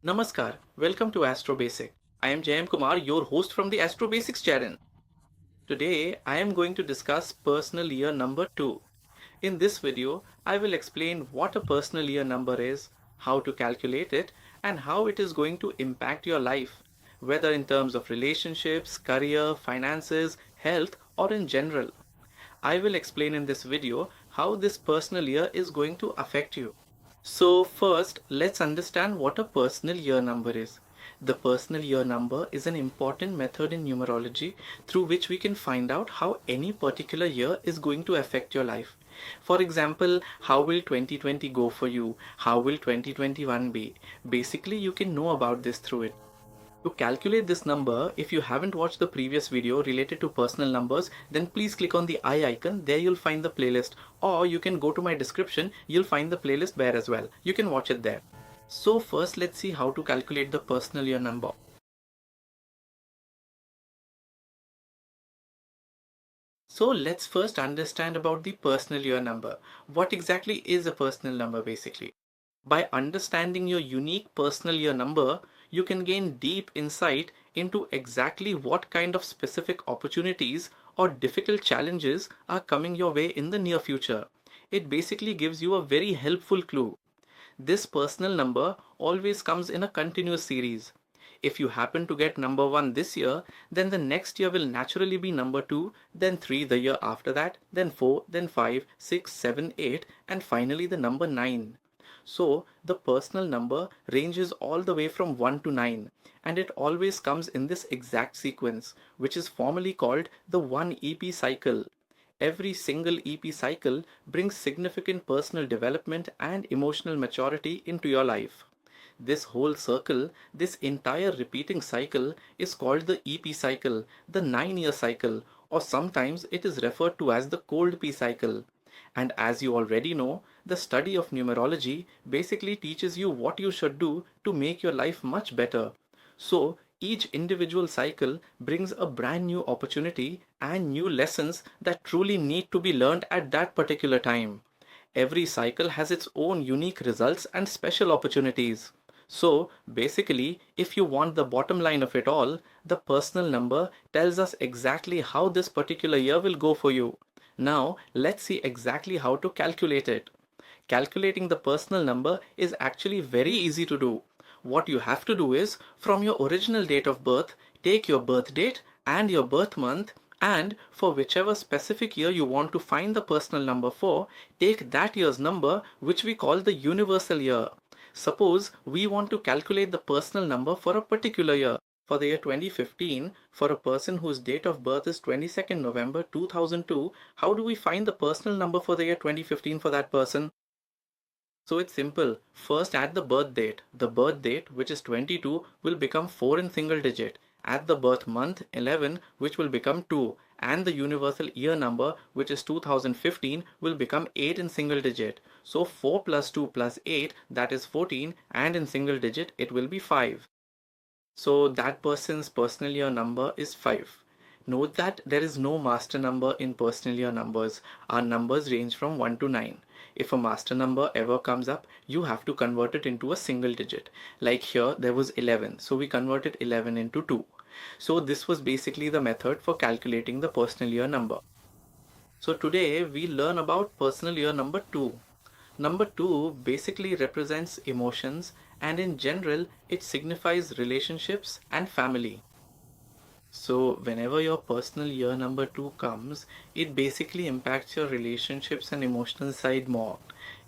Namaskar, welcome to AstroBasic. I am Jayantkumar, your host from the AstroBasics channel. Today, I am going to discuss personal year number 2. In this video, I will explain what a personal year number is, how to calculate it, and how it is going to impact your life, whether in terms of relationships, career, finances, health, or in general. I will explain in this video how this personal year is going to affect you. So first, let's understand what a personal year number is. The personal year number is an important method in numerology through which we can find out how any particular year is going to affect your life. For example, how will 2020 go for you? How will 2021 be? Basically, you can know about this through it. To calculate this number, if you haven't watched the previous video related to personal numbers, then please click on the I icon. There you'll find the playlist, or you can go to my description. You'll find the playlist there as well. You can watch it there. So first, let's see how to calculate the personal year number. So let's first understand about the personal year number. What exactly is a personal number basically? By understanding your unique personal year number, you can gain deep insight into exactly what kind of specific opportunities or difficult challenges are coming your way in the near future. It basically gives you a very helpful clue. This personal number always comes in a continuous series. If you happen to get number 1 this year, then the next year will naturally be number 2, then 3 the year after that, then 4, then 5, 6, 7, 8, and finally the number 9. So the personal number ranges all the way from 1 to 9, and it always comes in this exact sequence, which is formally called the 1 EP cycle. Every single EP cycle brings significant personal development and emotional maturity into your life. This whole circle, this entire repeating cycle is called the EP cycle, the 9-year cycle, or sometimes it is referred to as the cold P cycle. And as you already know, the study of numerology basically teaches you what you should do to make your life much better. So, each individual cycle brings a brand new opportunity and new lessons that truly need to be learned at that particular time. Every cycle has its own unique results and special opportunities. So, basically, if you want the bottom line of it all, the personal number tells us exactly how this particular year will go for you. Now, let's see exactly how to calculate it. Calculating the personal number is actually very easy to do. What you have to do is, from your original date of birth, take your birth date and your birth month, and for whichever specific year you want to find the personal number for, take that year's number, which we call the universal year. Suppose we want to calculate the personal number for a particular year. For the year 2015, for a person whose date of birth is 22nd November 2002, how do we find the personal number for the year 2015 for that person? So it's simple. First add the birth date. The birth date, which is 22, will become 4 in single digit. Add the birth month 11, which will become 2. And the universal year number, which is 2015, will become 8 in single digit. So 4 plus 2 plus 8, that is 14, and in single digit it will be 5. So that person's personal year number is 5. Note that there is no master number in personal year numbers. Our numbers range from 1 to 9. If a master number ever comes up, you have to convert it into a single digit. Like here, there was 11. So we converted 11 into 2. So this was basically the method for calculating the personal year number. So today we learn about personal year number 2. Number 2 basically represents emotions, and in general it signifies relationships and family. So whenever your personal year number 2 comes, it basically impacts your relationships and emotional side more.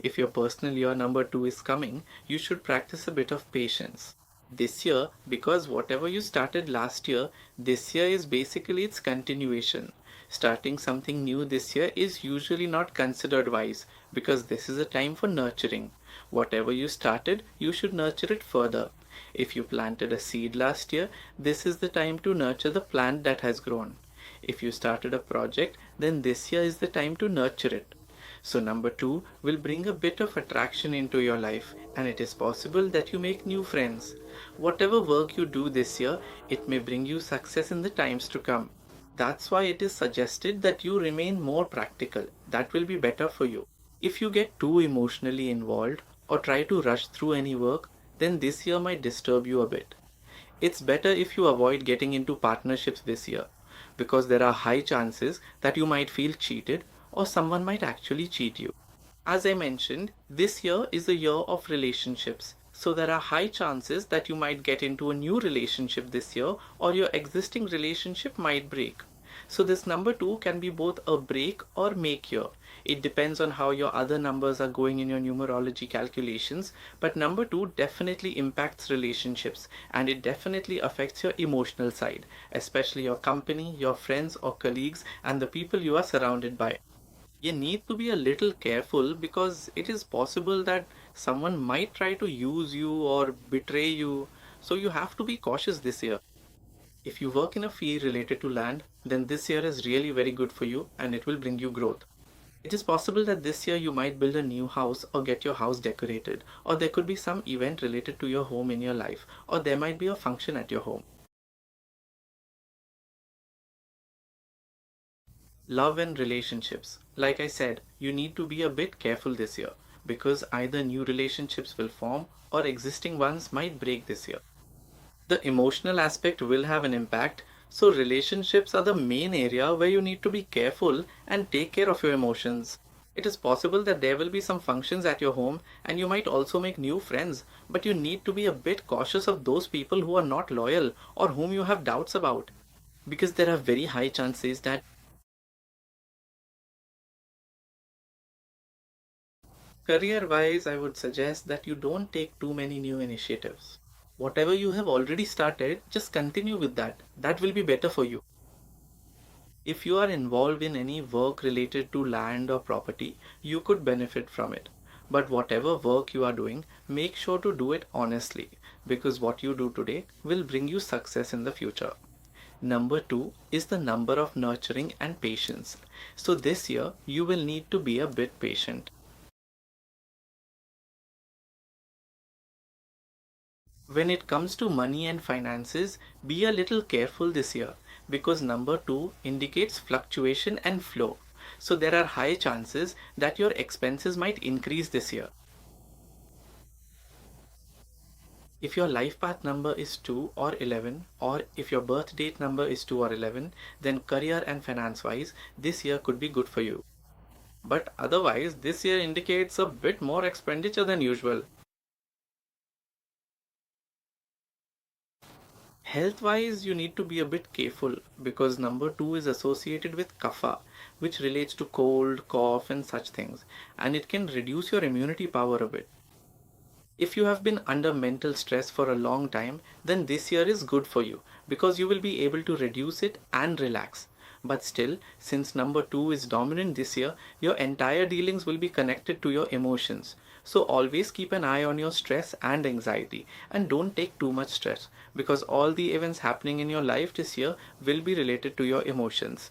If your personal year number 2 is coming, you should practice a bit of patience. This year, because whatever you started last year, this year is basically its continuation. Starting something new this year is usually not considered wise, because this is a time for nurturing. Whatever you started, you should nurture it further. If you planted a seed last year, this is the time to nurture the plant that has grown. If you started a project, then this year is the time to nurture it. So number 2 will bring a bit of attraction into your life, and it is possible that you make new friends. Whatever work you do this year, it may bring you success in the times to come. That's why it is suggested that you remain more practical. That will be better for you. If you get too emotionally involved or try to rush through any work, then this year might disturb you a bit. It's better if you avoid getting into partnerships this year, because there are high chances that you might feel cheated or someone might actually cheat you. As I mentioned, this year is a year of relationships. So there are high chances that you might get into a new relationship this year or your existing relationship might break. So this number 2 can be both a break or make year. It depends on how your other numbers are going in your numerology calculations, but number 2 definitely impacts relationships and it definitely affects your emotional side, especially your company, your friends or colleagues and the people you are surrounded by. You need to be a little careful because it is possible that someone might try to use you or betray you. So you have to be cautious this year. If you work in a field related to land, then this year is really very good for you and it will bring you growth. It is possible that this year you might build a new house or get your house decorated, or there could be some event related to your home in your life, or there might be a function at your home. Love and relationships. Like I said, you need to be a bit careful this year because either new relationships will form or existing ones might break this year. The emotional aspect will have an impact, so relationships are the main area where you need to be careful and take care of your emotions. It is possible that there will be some functions at your home and you might also make new friends, but you need to be a bit cautious of those people who are not loyal or whom you have doubts about because there are very high chances that career wise, I would suggest that you don't take too many new initiatives. Whatever you have already started, just continue with that. That will be better for you. If you are involved in any work related to land or property, you could benefit from it. But whatever work you are doing, make sure to do it honestly because what you do today will bring you success in the future. Number 2 is the number of nurturing and patience. So this year, you will need to be a bit patient. When it comes to money and finances, be a little careful this year because number 2 indicates fluctuation and flow. So there are high chances that your expenses might increase this year. If your life path number is 2 or 11, or if your birth date number is 2 or 11, then career and finance wise, this year could be good for you. But otherwise, this year indicates a bit more expenditure than usual. Health wise, you need to be a bit careful because number 2 is associated with kapha, which relates to cold, cough, and such things, and it can reduce your immunity power a bit. If you have been under mental stress for a long time, then this year is good for you because you will be able to reduce it and relax. But still, since number 2 is dominant this year, your entire dealings will be connected to your emotions. So always keep an eye on your stress and anxiety and don't take too much stress because all the events happening in your life this year will be related to your emotions.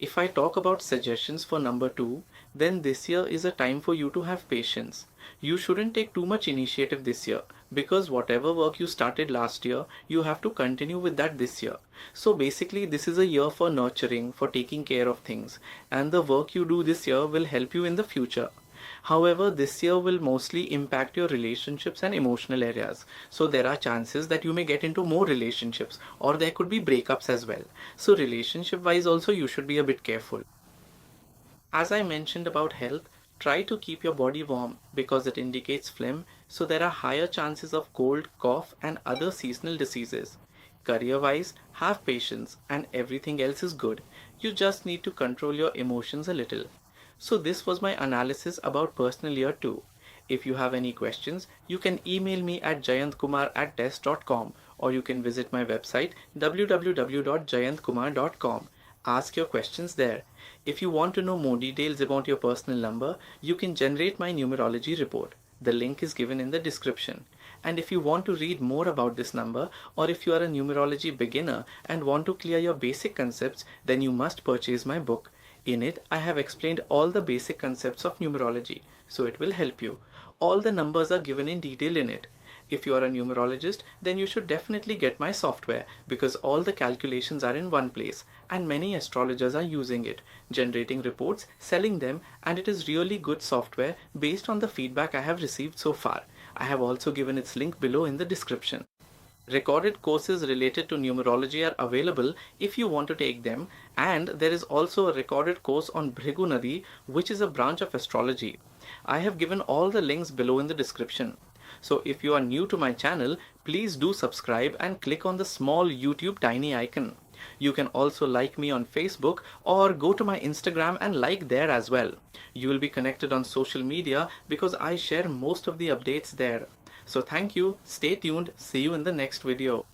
If I talk about suggestions for number 2, then this year is a time for you to have patience. You shouldn't take too much initiative this year because whatever work you started last year, you have to continue with that this year. So basically, this is a year for nurturing, for taking care of things, and the work you do this year will help you in the future. However, this year will mostly impact your relationships and emotional areas. So there are chances that you may get into more relationships or there could be breakups as well. So relationship wise also you should be a bit careful. As I mentioned about health, try to keep your body warm because it indicates phlegm, so there are higher chances of cold, cough, and other seasonal diseases. Career wise, have patience and everything else is good. You just need to control your emotions a little. So, this was my analysis about personal year 2. If you have any questions, you can email me at jayantkumar@test.com or you can visit my website www.jayantkumar.com. Ask your questions there. If you want to know more details about your personal number, you can generate my numerology report. The link is given in the description. And if you want to read more about this number, or if you are a numerology beginner and want to clear your basic concepts, then you must purchase my book. In it, I have explained all the basic concepts of numerology, so it will help you. All the numbers are given in detail in it. If you are a numerologist, then you should definitely get my software because all the calculations are in one place and many astrologers are using it, generating reports, selling them, and it is really good software based on the feedback I have received so far. I have also given its link below in the description. Recorded courses related to numerology are available if you want to take them, and there is also a recorded course on Bhrigu Nadi, which is a branch of astrology. I have given all the links below in the description. So if you are new to my channel, please do subscribe and click on the small YouTube tiny icon. You can also like me on Facebook or go to my Instagram and like there as well. You will be connected on social media because I share most of the updates there. So thank you, stay tuned, see you in the next video.